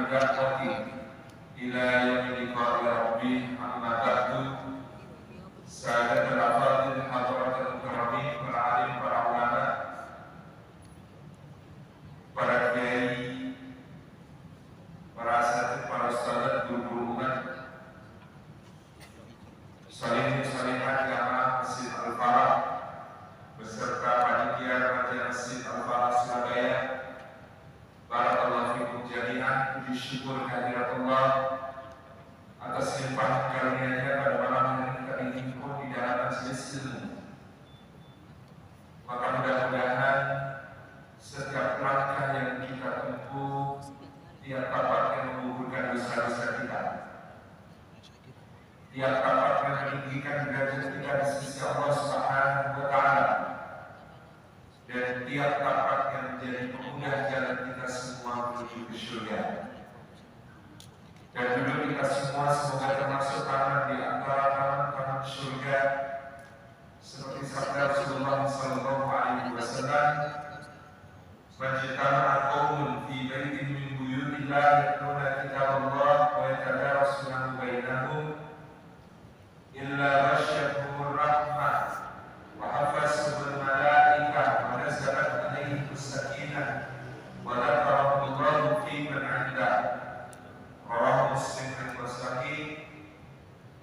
bid'ati ila yaumil liqa'i rabbi amma ba'du. Sa'adatul afadil hadratul mukarramin, para alim, para ulama, para kiai, para asatidz, para ustadzah, guru-guru umat, salihin salihat jamaah Masjid Al-Falah beserta panitia Raja Masjid Al-Falah Surabaya. Barakallahu fikum jami'an. Puji syukur kehadirat Allah atas limpahan karunia-Nya pada malam hari kita ini di dalam majelis ilmu. Maka mudah-mudahan setiap langkah yang kita tempuh tiap tapak yang menguburkan dosa-dosa kita, tiap tapak yang meninggikan derajat kita di sisi Allah Subhanahu wa Ta'ala, dan tiap tapak yang menjadi pemudah jalan kita semua menuju ke surga. Dan dulu kita semua semoga termasuk taman di antara taman-taman surga, seperti sabda Rasulullah sallallahu alaihi wasallam, "Majtama'a qaumun fi baitin min buyutillah yatluna kitaballah wa yatadarasunahu bainahum illa ghasyiyatuhumur rahmah wa hafazuhumul malaikah wa nazalat alaihimus sakinah wa dzakarahumullahu fi man 'indah." Rawahu Muslim dan Sahih.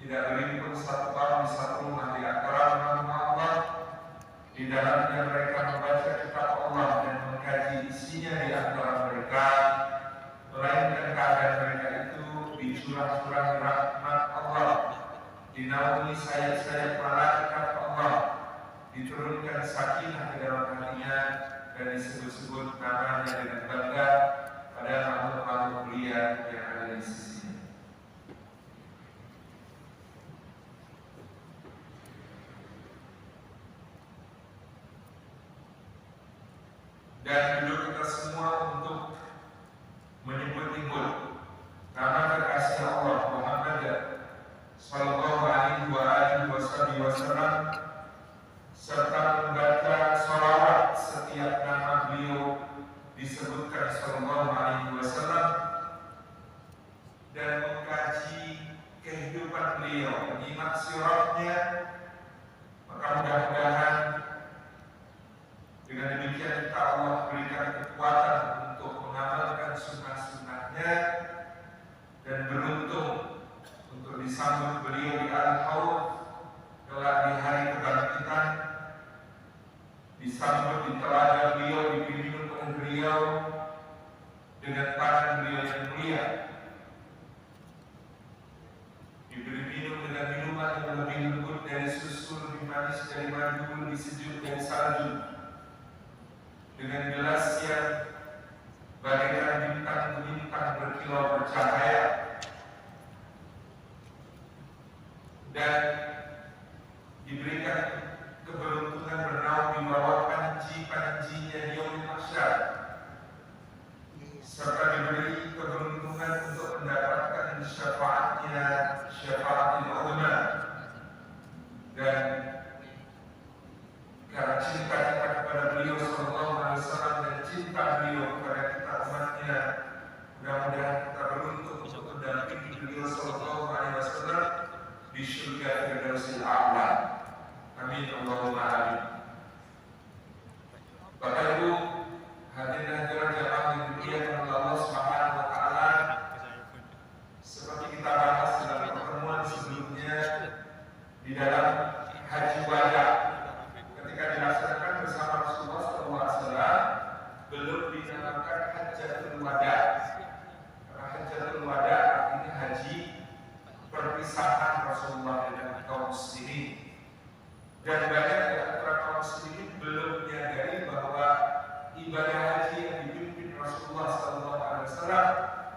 Tidak berhimpun satu tahun di satu rumah di antara rumah Allah, di dalamnya mereka membaca kitab Allah dan mengkaji isinya di antara mereka, melainkan keadaan mereka itu dicurah-curah rahmat Allah, dinaungi sayap-sayap malaikat Allah, diturunkan sakinah ke dalam hatinya, dan disebut-sebut namanya dengan bangga pada makhluk-makhluk mulia yang ada di sisinya. Dan dulu kita semua untuk menyebut-nyebut nama kekasih Allah Muhammad sallallahu alaihi wasallam, serta membaca sholawat setiap nama beliau disebutkan sallallahu alaihi wasallam, dan mengkaji kehidupan beliau, menyimak siratnya. Maka mudah-mudahan dengan demikian kita Allah berikan kekuatan untuk mengamalkan sunnah-sunnahnya, dan beruntung untuk disambut beliau di Al-Haud kelak di hari kebangkitan, disambut di telaga beliau, dibimbing oleh beliau dengan tangan beliau yang mulia, diberi minum dengan minuman yang lebih lembut dari susu, lebih manis dari madu, lebih sejuk dari salju, dengan gelas yang bagaikan bintang-bintang berkilau bercahaya, dan diberikan keberuntungan bernaung di bawah panji-panjinya di yaumil mahsyar, serta diberi keberuntungan untuk mendapatkan syafaatnya, syafaatul uzma. Dan karena cinta kita kepada beliau sallallahu alaihi wasallam dan cinta beliau kepada kita umatnya, mudah-mudahan kita beruntung untuk mendampingi beliau sallallahu alaihi wasallam di surga Firdausil A'la. Amin Allahumma amin. Bapak Ibu hadirin hadirat jamaah yang dimuliakan oleh Allah Subhanahu wa Ta'ala, seperti kita bahas dalam pertemuan sebelumnya di dalam haji wada, ketika dilaksanakan bersama Rasulullah SAW, belum dinamakan Hajjatul Wada. Karena Hajjatul Wada artinya haji perpisahan Rasulullah dengan kaum muslimin. Dan banyak di antara kaum muslimin belum menyadari bahwa ibadah haji yang dipimpin Rasulullah SAW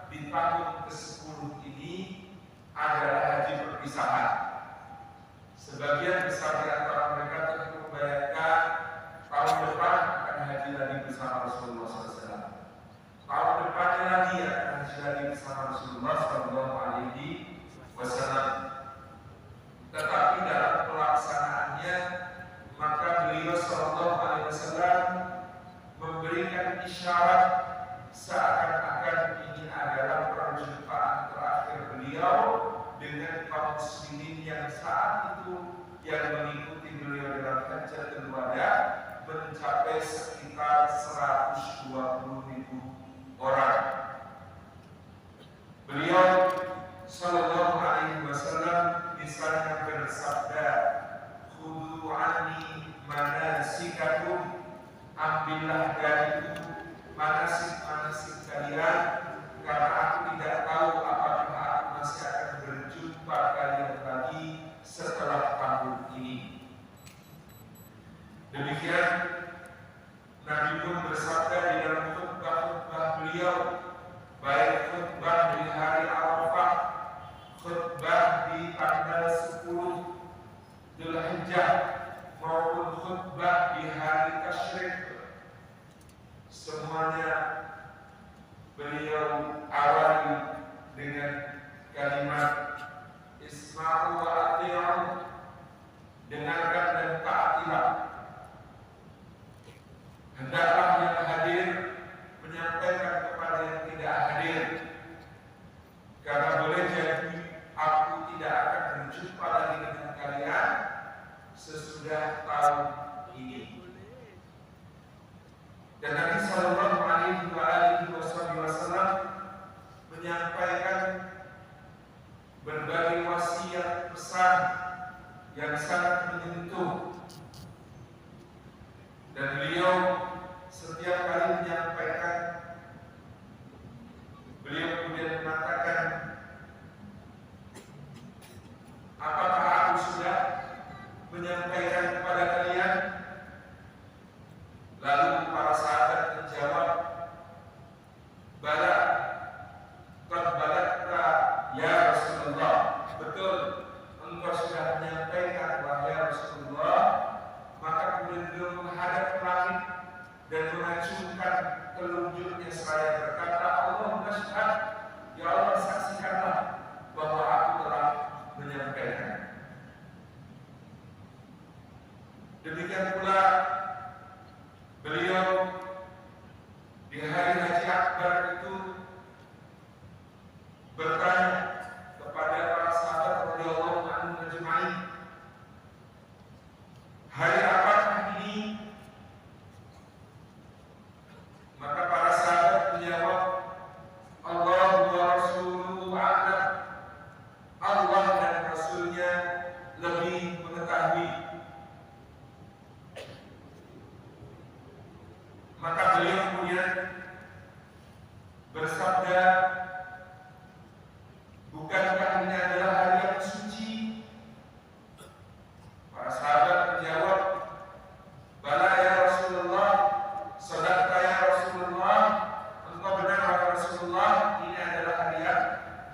di tahun ke-10 ini adalah haji perpisahan. Sebagian besar di antara mereka tentu membayangkan tahun depan akan haji lagi bersama Rasulullah SAW. Tahun depannya lagi akan haji lagi bersama Rasulullah SAW. Tetapi dalam pelaksanaannya, maka beliau SAW memberikan isyarat seakan-akan ini adalah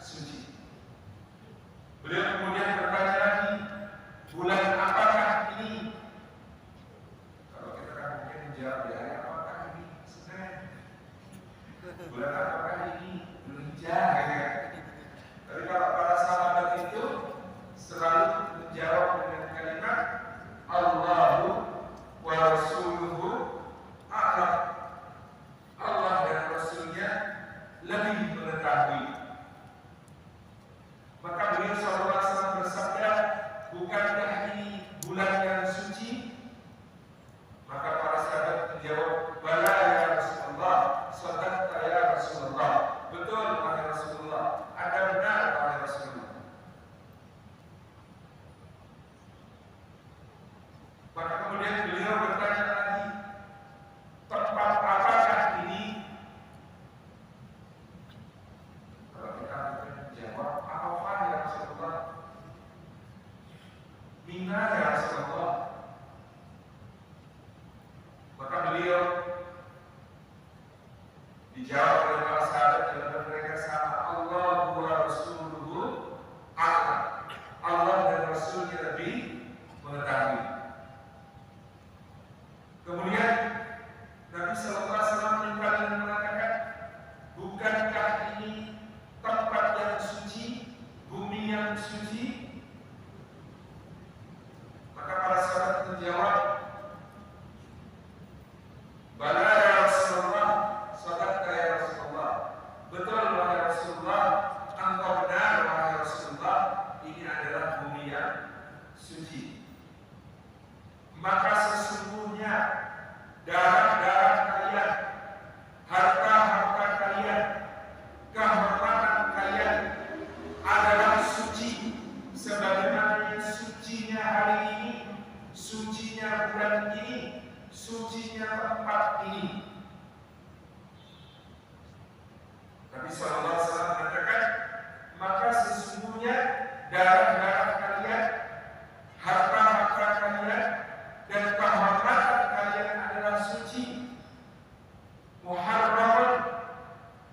suci. Beliau kemudian bertanya lagi, bulan apakah ini? Kalau kita kan mungkin menjawab, ya apakah ini Senin? Bulan apakah ini? Zulhijjah, gitu kan? Tapi kalau para sahabat itu selalu menjawab dengan kalimat Allahu wa rasuluhu a'lam. Allah dan Rasulnya lebih mengetahui. Maka beliau SAW bersabda, bukankah ini bulan yang suci? Maka para sahabat menjawab, bala ya Rasulullah, sadaqta ya Rasulullah. Betul wahai Rasulullah, ada benar wahai Rasulullah. Maka kemudian beliau bertanya lagi, tempat apakah ini? Kalau kita menjawab, Arafah ya Rasulullah, Mina ya Rasulullah. Maka beliau dijawab oleh para sahabat jawaban mereka sama, Allah wa rasuluhu a'lam. Allah dan Rasulnya lebih mengetahui. Kemudian Nabi sallallahu alaihi wasallam kembali mengatakan, bukankah ini tempat yang suci, bumi yang suci? Maka para sahabat menjawab, bala ya Rasulullah, sadaqta ya Rasulullah. Betul wahai Rasulullah, engkau benar wahai Rasulullah, ini adalah bumi yang suci. Maka sesungguhnya darah-darah kalian, harta-harta kalian, kehormatan kalian adalah suci, sebagaimana sucinya hari ini, sucinya bulan ini, sucinya tempat ini. Nabi sallallahu alaihi wasallam mengatakan, maka sesungguhnya darah-darah kalian, harta-harta kalian, dan kehormatan kalian adalah suci, muharram,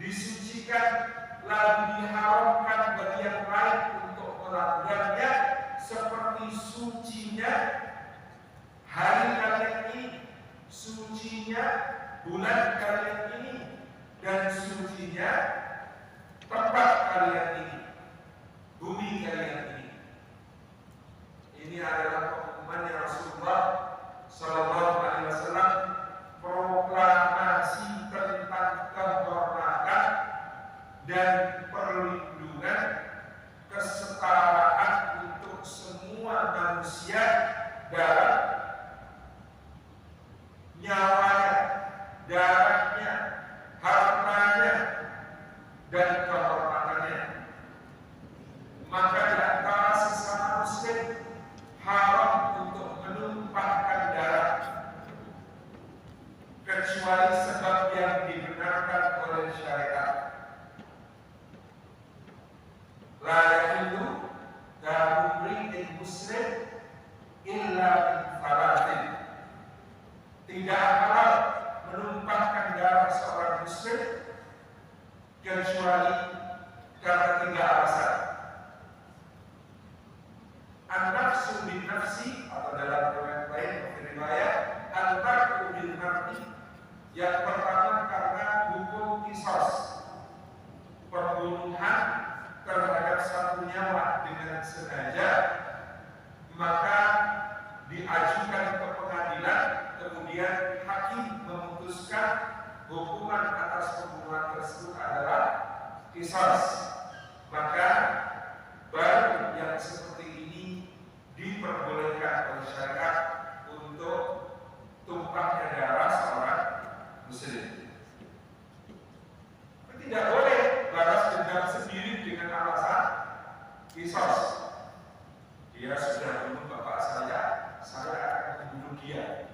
disucikan, lalu diharamkan bagi yang lain untuk melanggarnya, seperti sucinya hari kalian ini, sucinya bulan kalian ini, dan sucinya tempat kalian ini, bumi kalian ini. Ini adalah pengumuman yang Rasulullah Sallallahu Alaihi Wasallam proklamasi tentang kehormatan dan perlindungan kesetaraan untuk semua manusia dalam nyawanya, darahnya, hartanya, dan kehormatannya. Maka di antara sesama muslim haram untuk menumpahkan darah kecuali sebab yang dibenarkan oleh syariat. La yahillu damu mri'in muslim illa min faratin. Tidak halal menumpahkan darah seorang muslim kecuali karena 3 alasan. An-nafsu bin nafsi, atau dalam riwayat al-mar'u bil mar'i. Yang pertama karena hukum qisas, pembunuhan terhadap satu nyawa dengan sengaja, maka diajukan ke pengadilan, kemudian hakim memutuskan hukuman atas pembunuhan tersebut adalah qisas. Maka baru yang seperti ini diperbolehkan oleh syariat untuk tumpahnya darah seorang muslim. Tidak boleh balas dendam sendiri dengan alasan qisas. Dia sudah bunuh bapak saya akan membunuh dia.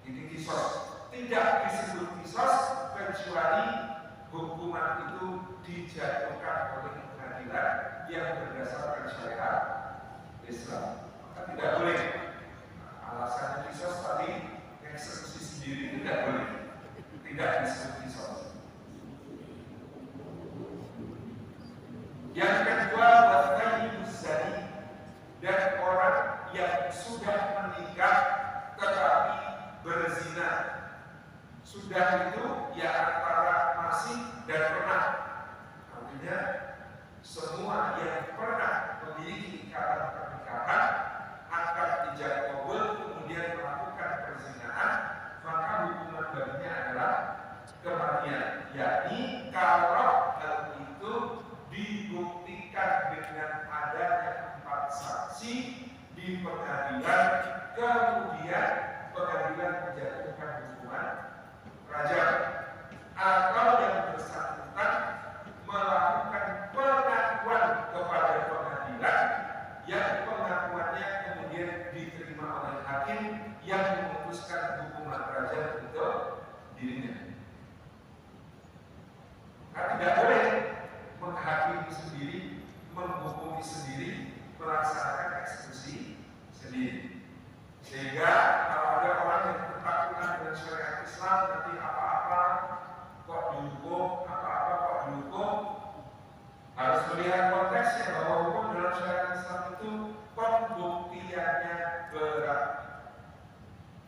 Ini qisas. Tidak disebut qisas kecuali hukuman itu dijatuhkan oleh pengadilan yang berdasarkan syariat Islam. Maka tidak boleh alasannya qisas tadi eksekusi sendiri, tidak boleh. Tidak disebut qisas. Yang kedua, wasayyibuz zani, dan orang yang sudah menikah tetapi berzina. Sudah itu ya antara masih dan pernah. Artinya semua yang pernah memiliki ikatan pernikahan akan ijab qabul kemudian melakukan perzinahan, maka hukuman baginya adalah kematian. Yakni kalau hal itu dibuktikan dengan adanya 4 saksi di pengadilan, kemudian pengadilan menjatuhkan hukuman rajam, atau yang bersangkutan melakukan pengakuan kepada pengadilan yang pengakuannya kemudian diterima oleh hakim yang memutuskan hukuman rajam untuk dirinya. Nah, tidak boleh menghakimi sendiri, menghukumi sendiri, melaksanakan eksekusi sendiri. Sehingga kalau ada orang yang ketakutan dengan syariat Islam, nanti apa-apa kok dihukum, apa-apa kok dihukum, harus melihat konteksnya bahwa hukum dalam syariat Islam itu pembuktiannya berat.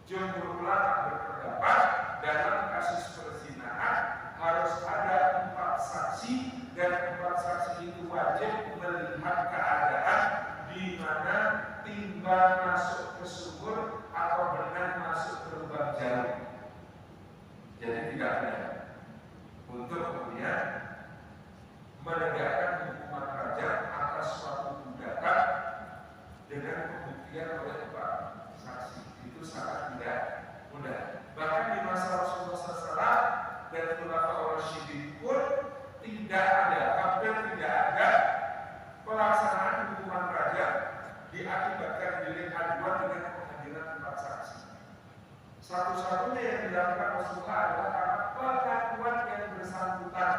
Jumhur ulama berpendapat dalam kasus perzinahan harus ada 4 saksi, dan 4 saksi itu wajib melihat keadaan di mana timbang masuk ke sumur atau benang masuk ke lubang jarum. Jadi tidak ada untuk kemudian menegakkan hukuman rajam atas suatu tindakan dengan pembuktian oleh 4 saksi. Itu sangat tidak mudah. Bahkan di masa Rasulullah SAW dan Khulafaur Rasyidin pun tidak ada, hampir tidak ada pelaksanaan hukuman rajam diakibatkan delik aduan dengan pengadilan 4 saksi. Satu-satunya yang dilakukan Rasulullah adalah karena pengakuan yang bersangkutan,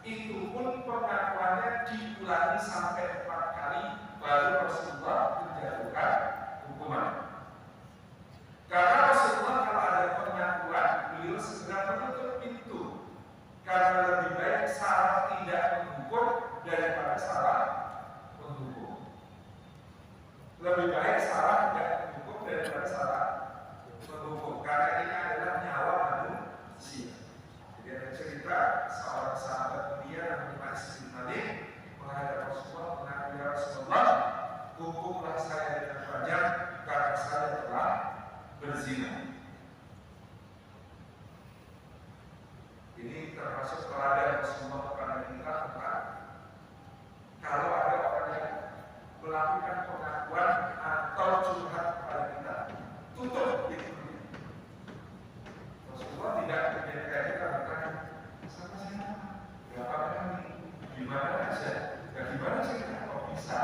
itu pun pengakuannya diulangi sampai 4 kali baru Rasulullah menjatuhkan hukuman. Karena Rasulullah kalau ada pengakuan, beliau segera menutup pintu, karena lebih baik salah tidak menghukum daripada salah menghukum. Lebih baik salah tidak menghukum daripada salah menghukum, karena ini adalah nyawa manusia. Jadi ada cerita seorang sahabat mulia namanya Anas bin Malik menghadap Rasulullah, mengaku, ya Rasulullah, hukumlah saya dengan rajam karena saya telah berzina. Ini termasuk teladan Rasulullah kepada kita tentang kalau ada orang yang melakukan pengakuan atau curhat kepada kita, tutup itu. Rasulullah tidak menjadi kayak kita bertanya, sama siapa? Berapa kali? Gimana aja? Ya gimana sih? Kok bisa?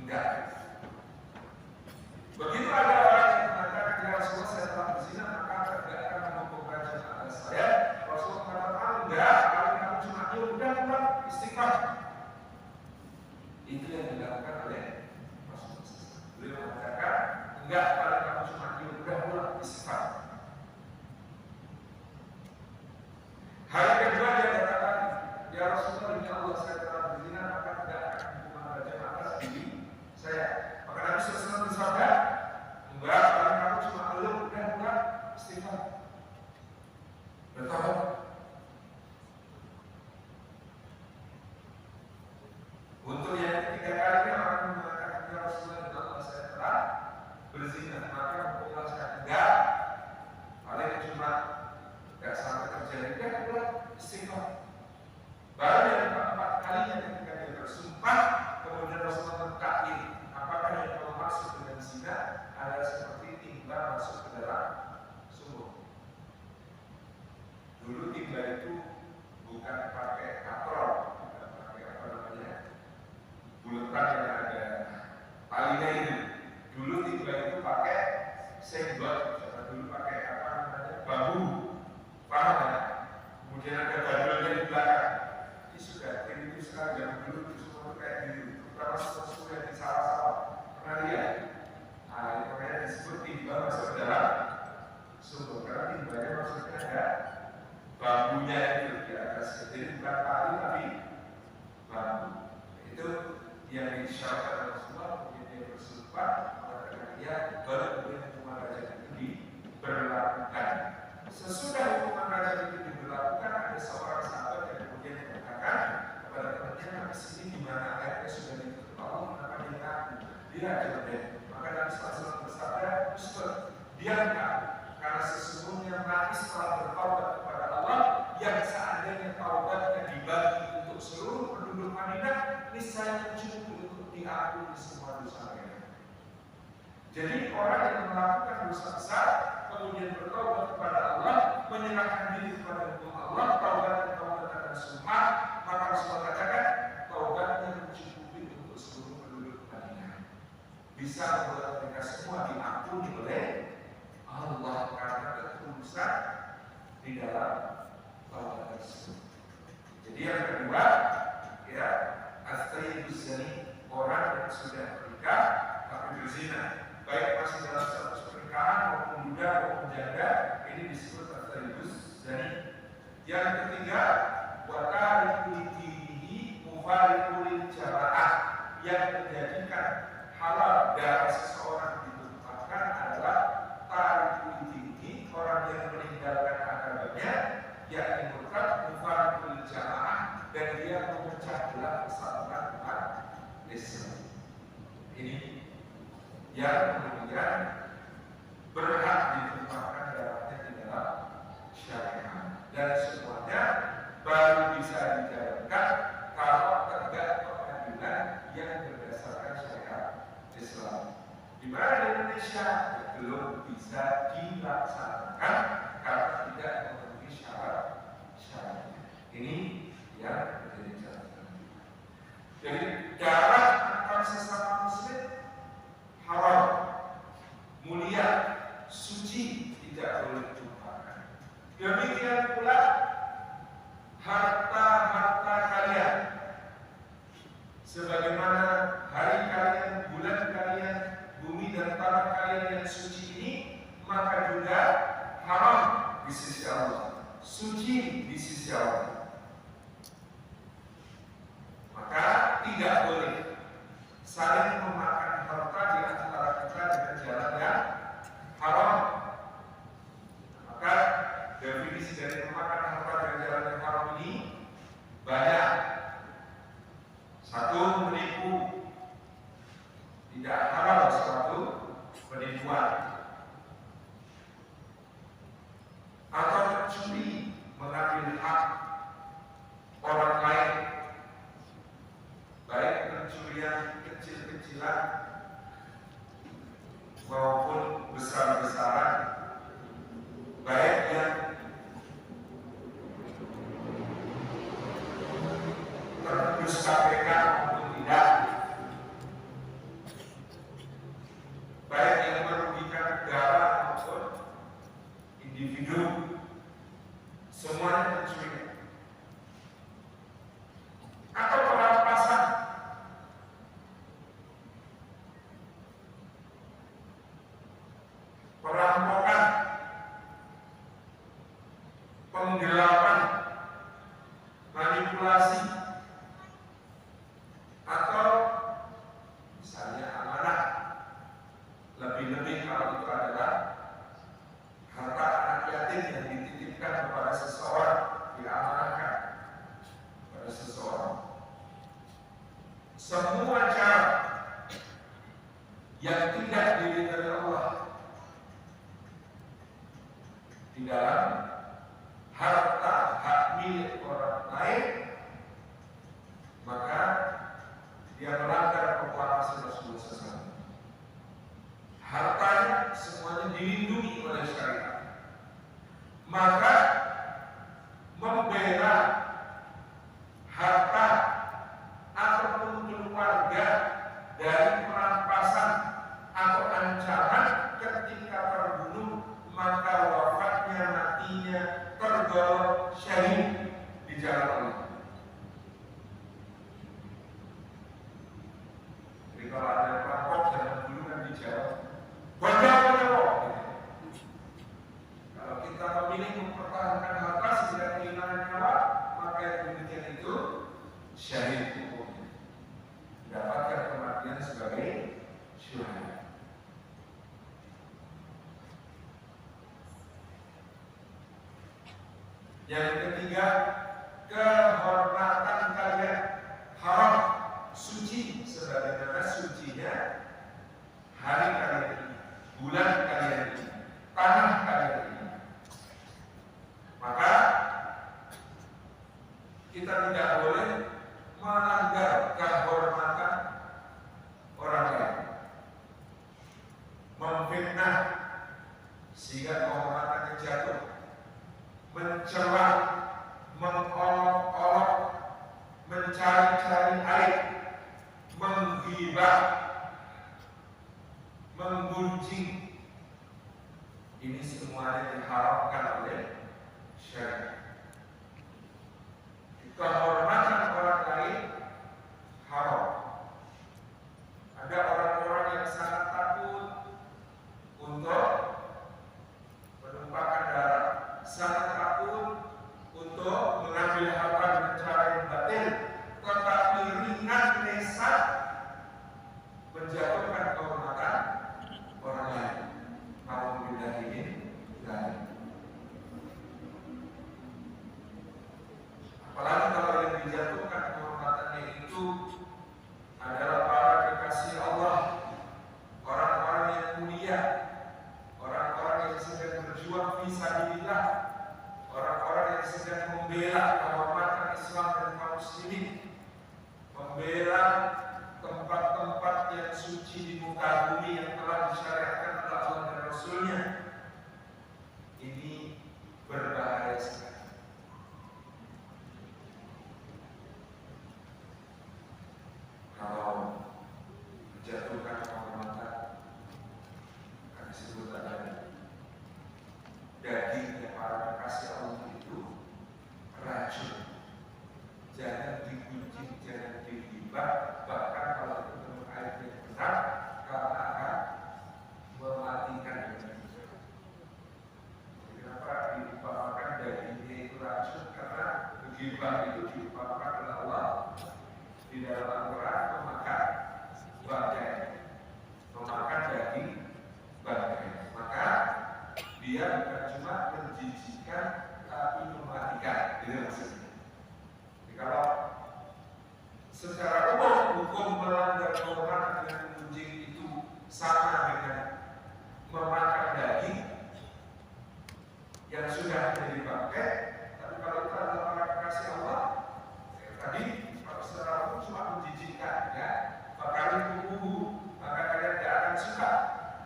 Enggak. Begitu ada orang yang mengatakan, ya Rasulullah, saya telah berzina, maka tidak akan menghukum rajam atas saya. Rasulullah mengatakan, enggak, kalau kamu cuma udah pulang istighfar. Itu yang dilakukan oleh Rasulullah. Beliau mengatakan, enggak, kalau kamu cuma udah pulang istighfar. Hari kedua dia katakan, ya Rasulullah, demi Allah saya telah berzina, maka tidak akan hukuman rajam atas diri saya. Maka Nabi SAW bersabda, enggak, kalau kamu cuma udah pulang istighfar. Bertobat. Untuk yang ketiga kalinya orang mengatakan, ya Rasulullah, demi Allah saya telah berzina, maka hukumlah saya. Enggak, paling cuma enggak sampai terjadi, enggak pulang istighfar. Baru yang keempat kalinya ketika dia bersumpah, kemudian Rasulullah mengkaji, apakah yang kamu maksud dengan zina adalah seperti timba masuk ke dalam sumur. Dulu timba itu bukan pakai katrol, bukan pakai apa namanya, buletan yang ada talinya ini. Dulu timba itu pakai senggol, dulu pakai apa namanya, bambu, paham ya? Kemudian ada bandulnya di belakang. Ini sudah, ini sekarang zaman dulu itu semua kayak gitu. Terutama sesuatu yang di sawah-sawah. Pernah lihat? Nah, ini makanya disebut timba masuk ke dalam sumur. Karena timbanya maksudnya ada bambunya itu di atas. Jadi bukan tali tapi bambu. niscaya cukup untuk diampuni semua dosa mereka. Jadi orang yang melakukan dosa besar kemudian bertobat kepada Allah, menyerahkan diri kepada Allah, taubat akan semua, maka Rasulullah katakan taubatnya mencukupi untuk seluruh penduduk Madinah. Bisa membuat mereka semua diampuni oleh Allah karena ketulusan di dalam taubat tersebut. Jadi yang kedua, ya, as-sayyidus zani, orang yang sudah menikah tapi berzina, baik masih dalam status pernikahan maupun duda maupun janda, ini disebut as-sayyidus zani. Yang ketiga, wa tarikul dinihi mufarriqul jamaah, yang menjadikan halal darah seseorang ditumpahkan adalah tarikul dinihi, orang yang meninggalkan agamanya, yakni murtad, mufarriqul jamaah, dan dia memecah belah persatuan umat Islam. Ini yang kemudian berhak ditumpahkan darahnya di dalam syariat, dan semuanya baru bisa dijalankan kalau tegak pengadilan yang berdasarkan syariat Islam. Di mana di Indonesia belum bisa dilaksanakan karena tidak memenuhi syarat. Ini yang menjadi catatan. Jadi darah antar sesama muslim haram, mulia, suci, tidak boleh ditumpahkan. Demikian pula harta-harta kalian, sebagaimana hari kalian, bulan kalian, bumi dan tanah kalian yang suci ini, maka juga haram di sisi Allah, suci di sisi Allah. Maka tidak boleh saling memakan harta di antara kita dengan jalan yang haram. Maka definisi dari memakan harta dengan jalan yang haram ini banyak. Satu, menipu, tidak halal suatu penipuan, atau mencuri, mengambil hak orang lain, baik pencurian kecil-kecilan maupun besar-besaran, baik yang tertembus KPK maupun tidak, baik yang merugikan negara maupun individu, semuanya pencurian. Atau perampasan, perampokan, penggelapan, manipulasi, atau misalnya amanah, lebih-lebih kalau itu adalah harta anak yatim yang dititipkan kepada seseorang, diamanahkan kepada seseorang. Semua cara yang tidak diridhai Allah di dalam harta hak milik orang lain, maka dia melanggar proklamasi Rasulullah SAW. Hartanya semuanya dilindungi oleh syariat. Maka membela harta ataupun keluarga dari perampasan atau ancaman ketika terbunuh, maka wafatnya, matinya tergolong syahid di jalan Allah. Jadi kalau ada perampok jangan dulu kan dijawab banyak. Kalau kita memilih mempertahankan harta sehingga kehilangan nyawa, maka yang demikian itu syahid hukumnya, mendapatkan kematian sebagai syuhada. Yang ketiga, kehormatan kalian haram, suci sebagaimana sucinya hari kalian ini, bulan kalian ini, tanah kalian ini. Maka kita tidak boleh melanggar kehormatan mencari aib, menghibah, menggunjing, ini semuanya diharamkan oleh syariat. Kehormatan orang lain haram. Ada orang-orang yang sangat takut untuk menumpahkan darah, sangat takut untuk mengambil harta dengan cara yang batil, tetapi ringan lesat menjatuhkan kehormatan orang lain. Alhamdulillah ini dan apalagi kalau yang dijatuhkan kehormatannya itu adalah para kekasih Allah, orang-orang yang mulia, orang-orang yang sedang berjuang fisabilillah, orang-orang yang sedang membela kehormatan Islam dan kaum muslimin, membela tempat-tempat yang suci di muka bumi yang telah disyariatkan oleh Allah dan Rasulnya. Ini berbahaya sekali. Kalau menjatuhkan kehormatan, akan disebut ada daging para kekasih Allah itu racun. Jangan digunjing, jangan digibah, bahkan kalau ketemu air yang benar, karena akan mematikan. Kenapa diumpamakan dagingnya itu racun? Karena gibah itu diumpamakan oleh Allah di dalam Al-Quran memakan bangkai, memakan daging bangkai. Maka dia bukan cuma menjijikkan, tapi mematikan. Itu maksudnya. Kalau secara umum hukum melanggar kehormatan dengan mengunjing itu sama dengan memakan daging yang sudah menjadi bangkai, tapi kalau kita adalah para kekasih Allah, tadi kalau secara umum cuma menjijikkan, ya, makanan tubuh, maka kalian tidak akan suka.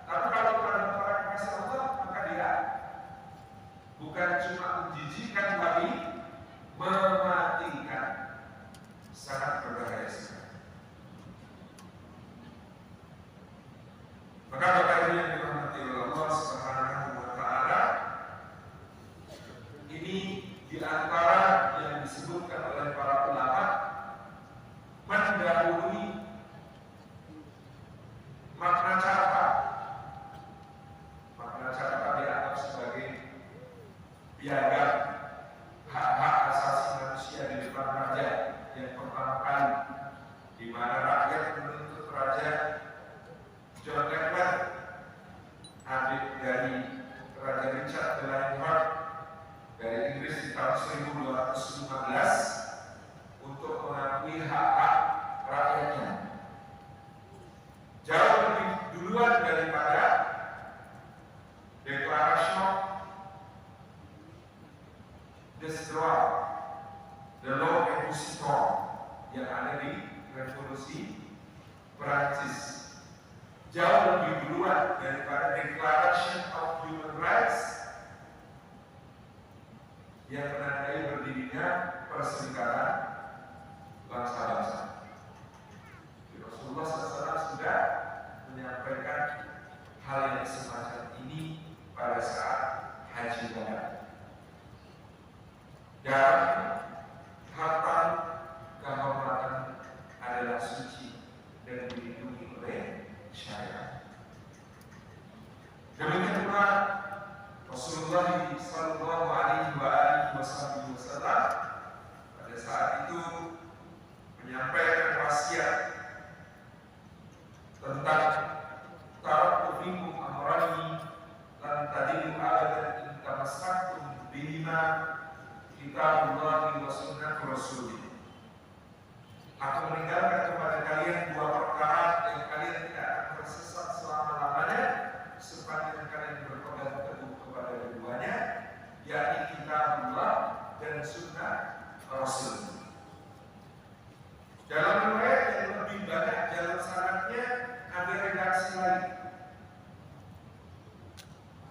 Tapi kalau kita adalah para kekasih Allah, maka dia bukan cuma menjijikkan, tapi mematikan. Sangat berbahaya sekali. Maka Bapak Ibu yang dirahmati oleh Allah Subhanahu wa Ta'ala, ini di antara yang disebutkan oleh para ulama mendahului makna carta. Makna carta dianggap sebagai piagam hak-hak asasi manusia di depan raja yang pertama kali, di mana rakyat menuntut raja John Lackland, adik dari Raja Richard the Lionheart dari Inggris di tahun 1215 untuk mengakui hak-hak rakyatnya. Jauh lebih duluan daripada Declaration Destroy the Law Inquisitor yang ada di Revolusi Perancis. Jauh lebih duluan daripada Declaration of Human Rights yang menandai berdirinya Perserikatan Bangsa-Bangsa. Rasulullah SAW sudah menyampaikan hal yang semacam ini pada saat Haji Wada. Dan harta kehormatan adalah suci dan dilindungi oleh syariat. Demikian pula Rasulullah Sallallahu Alaihi Wasallam pada saat itu menyampaikan wasiat tentang taraktu fikum amrani lan tadilu abadan in tamassaktum bihima kitabullah wa sunnah rasulih. Aku meninggalkan kepada kalian dua perkara yang kalian tidak akan tersesat selama-lamanya sepanjang kalian berpegang teguh kepada keduanya, yakni kitabullah dan sunnah rasul. Dalam riwayat yang lebih banyak jalan sanadnya ada redaksi lain,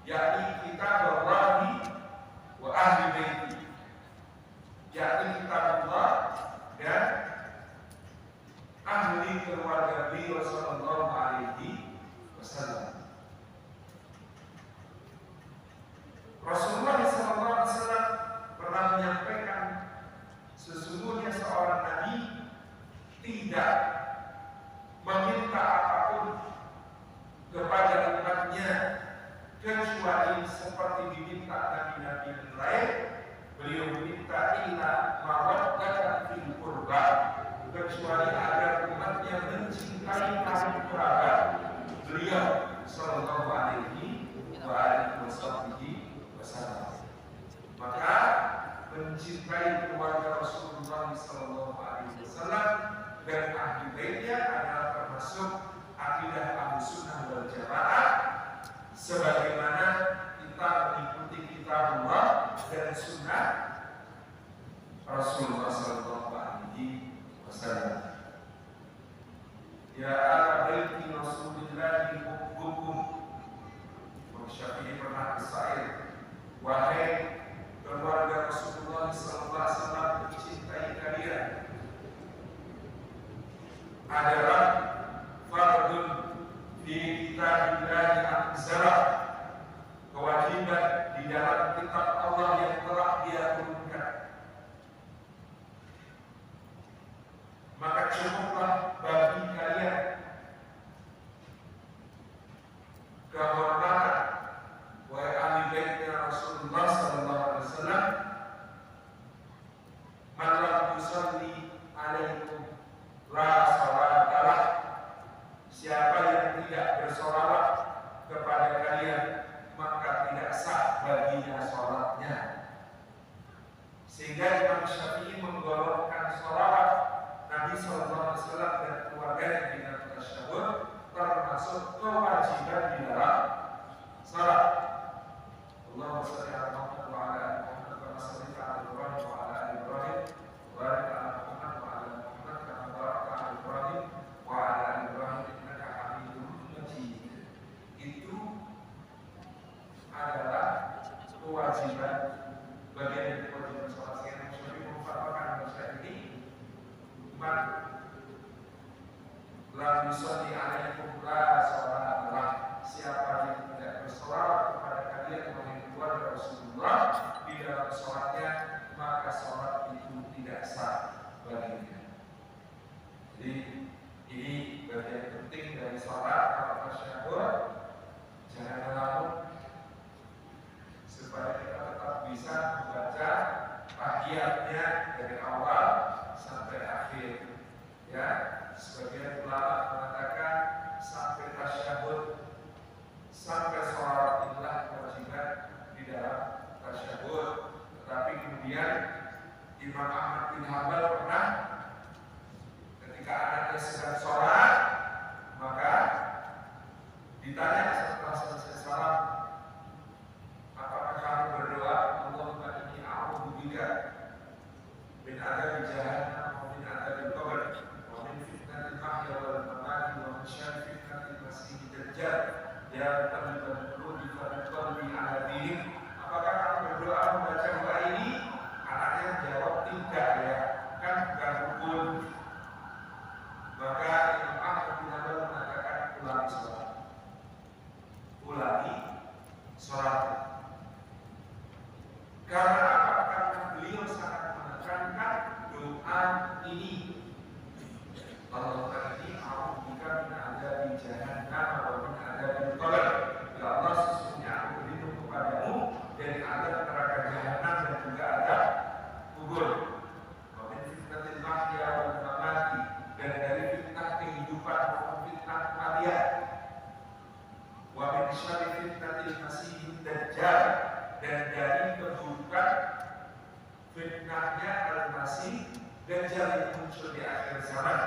yakni kitabullahi wa ahli baiti, yakni kitabullah dan ahli keluarga beliau sallallahu alaihi wasallam. Rasulullah sallallahu alaihi wasallam pernah menyampaikan sesungguhnya seorang nabi tidak meminta apapun kepada umatnya kecuali seperti diminta nabi-nabi yang lain. Beliau meminta illa mawaddatan fil qurba, kecuali agar umatnya mencintai kaum kerabat beliau sallallahu alaihi wasallam. Maka mencintai keluarga Rasulullah sallallahu alaihi wasallam dan ahli baitnya adalah termasuk akidah Ahlussunnah wal Jamaah, sebagaimana kita mengikuti kitabullah dan sunnah Rasulullah sallallahu alaihi wasallam. Ya ala baiti Rasulillah hubbukum. Syafi'i pernah bersair, wahai keluarga Rasulullah sallallahu alaihi wasallam, mencintai kalian adalah fardun fi kitabillah anzala, kewajiban di dalam kitab Allah yang telah Dia turunkan. Maka cukuplah bagi kalian kehormatan wahai ahli baitnya Rasulullah sallallahu alaihi wasallam, man lam yusalli alaikum la salatalah, siapa yang tidak bersolawat kepada kalian maka tidak sah baginya sholatnya. Sehingga Imam Syafi'i menggolongkan sholawat Nabi sallallahu alaihi wasallam dan keluarganya dengan tasyahud termasuk kewajiban di dalam salat. Allahumma shalli ala Muhammad wa ala ali Muhammad kama shallaita ala Ibrahim wa ala ali Ibrahim wa barik ala Muhammad wa ala Muhammad kama barakta ala Ibrahim wa ala ali Ibrahim innaka Hamidum Majid. Itu adalah kewajiban, bagian dari kewajiban sholat. Sehingga Nabi memfatwakan masalah ini, man lam yusalli alaikum la salatalah, siapa yang tidak bersolawat kepada kalian wahai keluarga Rasulullah di dalam sholatnya maka sholat itu tidak sah baginya. Jadi ini bagian penting dari sholat atau tasyahud. Jangan melamun supaya kita tetap bisa membaca tahiyatnya dari awal sampai akhir. Ya, sebagian ulama mengatakan sampai tasyahud, sampai sholawat inilah kewajiban di dalam tasyahud. Tetapi kemudian Imam Ahmad bin Hanbal pernah ketika anaknya sedang sholat, maka ditanya setelah selesai sholat, apakah kamu berdoa Allahumma inni a'udzubika min adzabi jahannam wa min adzabil qabr wa min fitnatil mahya wal mamati wa min syarri fitnatil masiihid dajjal ya muqallibal qulubi tsabbit qalbi ala dinik. Apakah kamu berdoa membaca doa ini? Anaknya menjawab tidak, ya kan bukan rukun. Maka Imam Ahmad bin Hanbal mengatakan ulangi sholat, ulangi sholat. Karena apa? Karena beliau sangat menekankan doa ini. Allahumma inni a'udzubika min adzabi jahannam wa min adzabil qabr. Ya Allah, sesungguhnya aku berlindung kepadamu dari azab neraka jahanam dan juga azab kubur. Wa min fitnatil mahya wal mamati, dan dari fitnah kehidupan maupun fitnah kematian. Wa min syarri fitnatil masiihid dajjal, dan dari keburukan fitnahnya al-masih dajjal yang muncul di akhir zaman.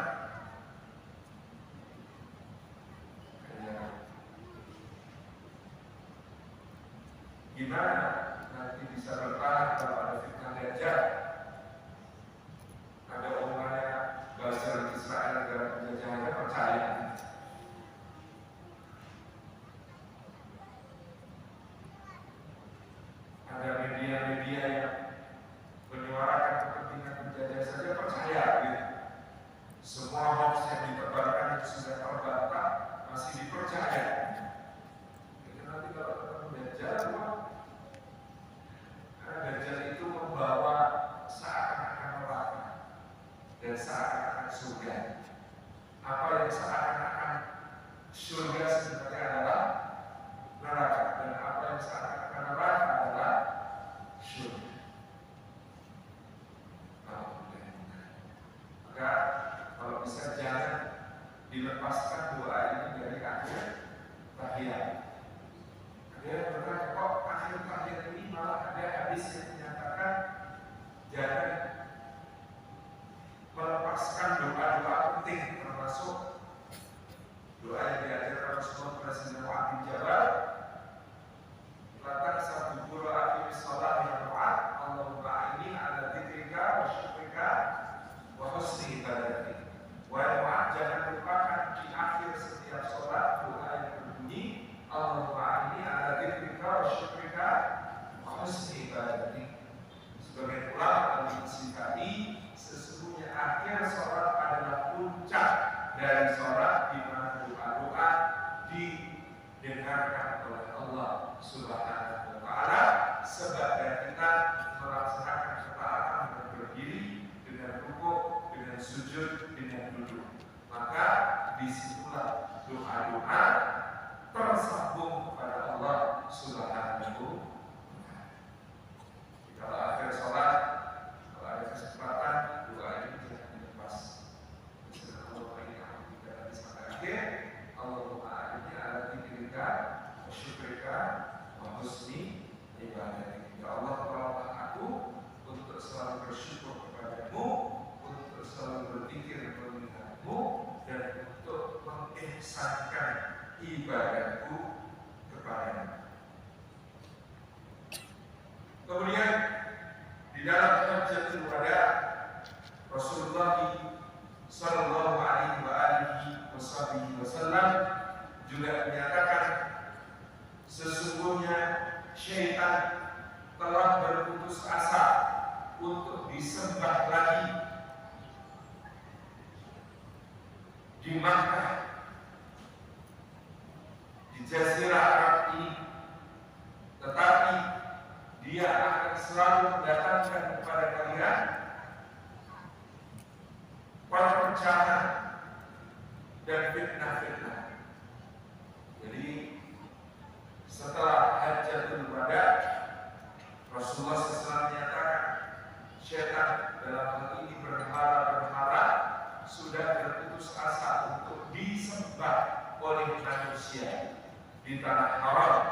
Gimana nanti bisa bertahan kalau ada fitnah dajjal? Ada omongannya bahasa Israel negara penjajahannya percaya. Ada media-media yang menyuarakan kepentingan penjajah saja percaya gitu. semua hoax yang ditebarkan itu sudah terbantah, masih dipercaya. Jadi nanti kalau ketemu Dajjal, karena Dajjal itu membawa seakan-akan neraka dan seakan-akan surga. Apa yang seakan-akan surga sebenarnya adalah neraka, dan apa yang seakan-akan neraka adalah surga. Maka kalau bisa jangan dilepaskan doa ini dari akhir tahiyat. Dia berkata, kok akhir tahiyat ini malah ada hadis yang menyatakan jangan melepaskan doa-doa penting, termasuk doa yang diajarkan Rasulullah Presiden Mu'adz bin Jabal. Latar satu guru akhir sholat yang Mu'adz, Allahumma inni ala dzikrika wa syukrika wa husni ibadatik. Wahai Mu'adz, jangan lupakan di akhir setiap sholat doa yang berbunyi Allahumma inni ala dzikrika wa syukrika wa husni ibadatik. Sebagai ulama yang disingkati, sesungguhnya akhir sholat adalah puncak dari sholat, di mana doa-doa didengarkan oleh Allah Subhanahu wa Ta'ala, sebab kita melaksanakan ketaatan dengan berdiri, dengan rukuk, dengan sujud, dengan duduk. Maka disitulah doa-doa tersambung kepada Allah Subhanahu wa Ta'ala. Kalau akhir sholat, kalau ada kesempatan, doa ini tidak dilepas. Allahumma inni a'udzubika sampai akhir. Allahumma inni ala dzikrika wa syukrika wa husni ibadatik. Ya Allah, tolonglah aku untuk selalu bersyukur kepadamu, untuk selalu berzikir mengingatmu, dan untuk mengihsankan ibadahku kepadamu. Kemudian di dalam Hajjatul Wada, Rasulullah sallallahu alaihi wasallam juga menyatakan sesungguhnya syaitan telah berputus asa untuk disembah lagi di Makkah, di Jazirah Arab ini, tetapi dia akan selalu mendatangkan kepada kalian perpecahan dan fitnah-fitnah. Jadi setelah Hajjatul Wada, Rasulullah SAW menyatakan syaitan dalam hal ini berhala-berhala sudah berputus asa untuk disembah oleh manusia di tanah haram,